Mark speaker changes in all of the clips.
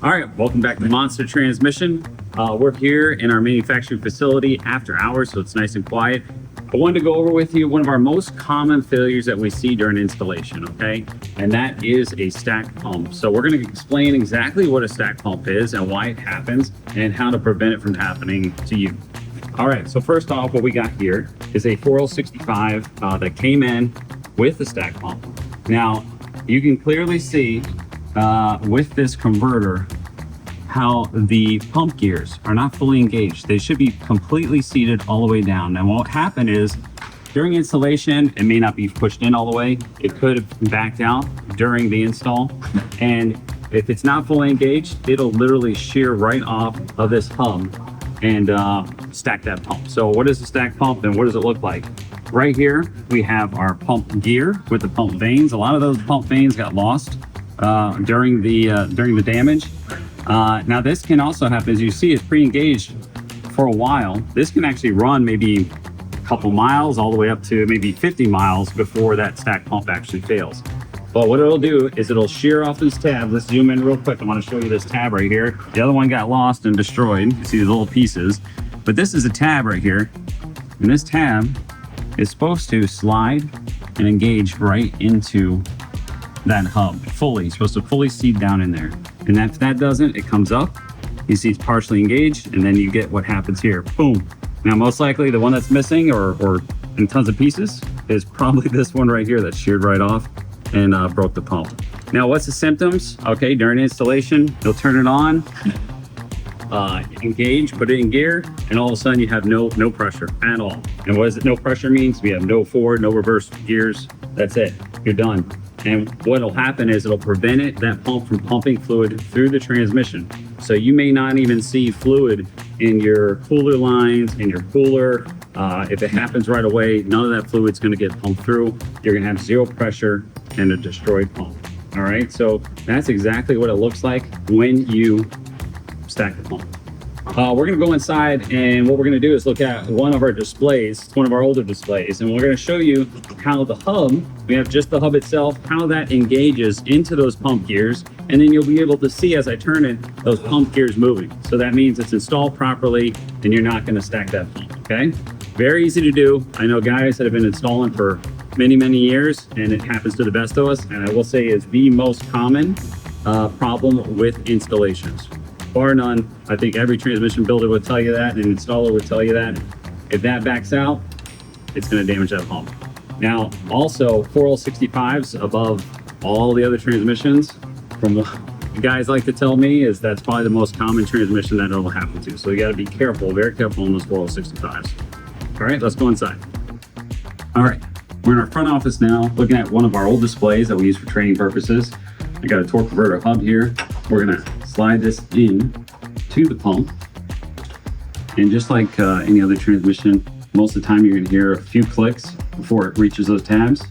Speaker 1: All right, welcome back to Monster Transmission. We're here in our manufacturing facility after hours, so it's nice and quiet. I wanted to go over with you one of our most common failures that we see during installation, okay? And that is a stack pump. So we're going to explain exactly what a stack pump is and why it happens and how to prevent it from happening to you. All right, so first off, what we got here is a 4L65 that came in with the stack pump. Now, you can clearly see with this converter how the pump gears are not fully engaged. They should be completely seated all the way down. And what will happen is during installation, it may not be pushed in all the way. It could have backed out during the install. And if it's not fully engaged, it'll literally shear right off of this hub and stack that pump. So what is a stack pump and what does it look like? Right here, we have our pump gear with the pump vanes. A lot of those pump vanes got lost during the damage. Now this can also happen, as you see, it's pre-engaged for a while. This can actually run maybe a couple miles all the way up to maybe 50 miles before that stack pump actually fails. But what it'll do is it'll shear off this tab. Let's zoom in real quick. I want to show you this tab right here. The other one got lost and destroyed. You see the little pieces, but this is a tab right here. And this tab is supposed to slide and engage right into that hub fully. It's supposed to fully seat down in there. And if that doesn't, it comes up. You see it's partially engaged, and then you get what happens here. Boom. Now, most likely the one that's missing or in tons of pieces is probably this one right here that sheared right off and broke the pump. Now, what's the symptoms? Okay, during installation, you'll turn it on, engage, put it in gear, and all of a sudden you have no pressure at all. And what does it no pressure means? We have no forward, no reverse gears. That's it. You're done. And what will happen is it'll prevent that pump from pumping fluid through the transmission. So you may not even see fluid in your cooler lines, in your cooler. If it happens right away, none of that fluid's going to get pumped through. You're going to have zero pressure and a destroyed pump. All right, so that's exactly what it looks like when you stack the pump. We're going to go inside, and what we're going to do is look at one of our displays. It's one of our older displays, and we're going to show you how the hub, we have just the hub itself, how that engages into those pump gears, and then you'll be able to see as I turn it, those pump gears moving. So that means it's installed properly, and you're not going to stack that pump, okay? Very easy to do. I know guys that have been installing for many, many years, and it happens to the best of us, and I will say is the most common problem with installations. Bar none. I think every transmission builder would tell you that, and an installer would tell you that. If that backs out, it's going to damage that pump. Now, also 4L65s above all the other transmissions, from what guys like to tell me, is that's probably the most common transmission that it'll happen to. So you got to be careful, very careful on those 4L65s. All right, let's go inside. All right, we're in our front office now, looking at one of our old displays that we use for training purposes. I got a torque converter hub here. We're going to slide this in to the pump, and just like any other transmission, most of the time you're going to hear a few clicks before it reaches those tabs,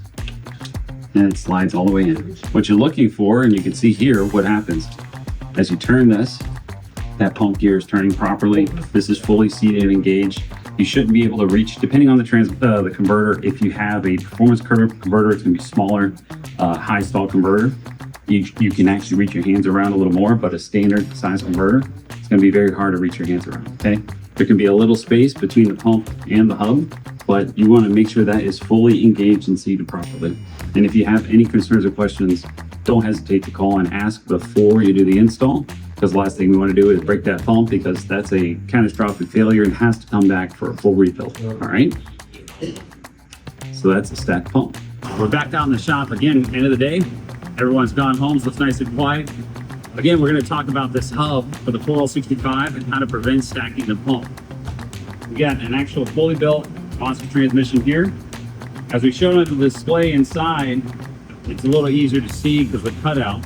Speaker 1: and it slides all the way in. What you're looking for, and you can see here what happens as you turn this, that pump gear is turning properly. This is fully seated and engaged. You shouldn't be able to reach, depending on the converter. If you have a performance curve converter, it's going to be smaller, high stall converter. You can actually reach your hands around a little more, but a standard size converter, it's going to be very hard to reach your hands around, okay? There can be a little space between the pump and the hub, but you want to make sure that is fully engaged and seated properly. And if you have any concerns or questions, don't hesitate to call and ask before you do the install, because the last thing we want to do is break that pump, because that's a catastrophic failure and has to come back for a full rebuild, all right? So that's a stack pump. We're back down in the shop again, end of the day. Everyone's gone home, so it's nice and quiet. Again, we're going to talk about this hub for the 4L65 and how to prevent stacking the pump. We got an actual fully built Monster transmission here. As we showed on the display inside, it's a little easier to see because of the cutout.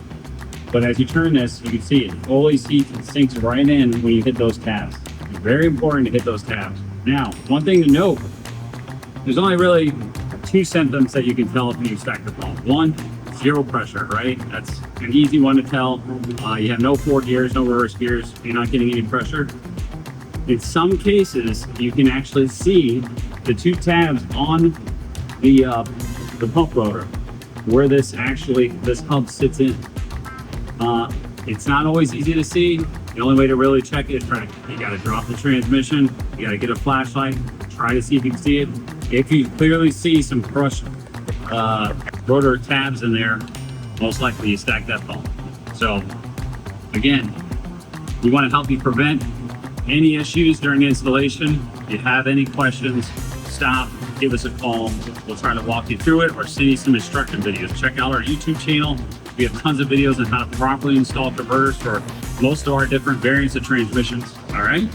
Speaker 1: But as you turn this, you can see it fully seats and sinks right in when you hit those tabs. It's very important to hit those tabs. Now, one thing to note, there's only really two symptoms that you can tell if you stack the pump. One, zero pressure, right? That's an easy one to tell. You have no forward gears, no reverse gears. You're not getting any pressure. In some cases, you can actually see the two tabs on the pump rotor where this hub sits in. It's not always easy to see. The only way to really check it is you got to drop the transmission. You got to get a flashlight, try to see if you can see it. If you clearly see some crushed rotor tabs in there, most likely you stacked that pump. So again, we want to help you prevent any issues during installation. If you have any questions, stop, give us a call. We'll try to walk you through it or send you some instruction videos. Check out our YouTube channel. We have tons of videos on how to properly install converters for most of our different variants of transmissions. All right.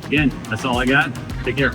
Speaker 1: Again, that's all I got. Take care.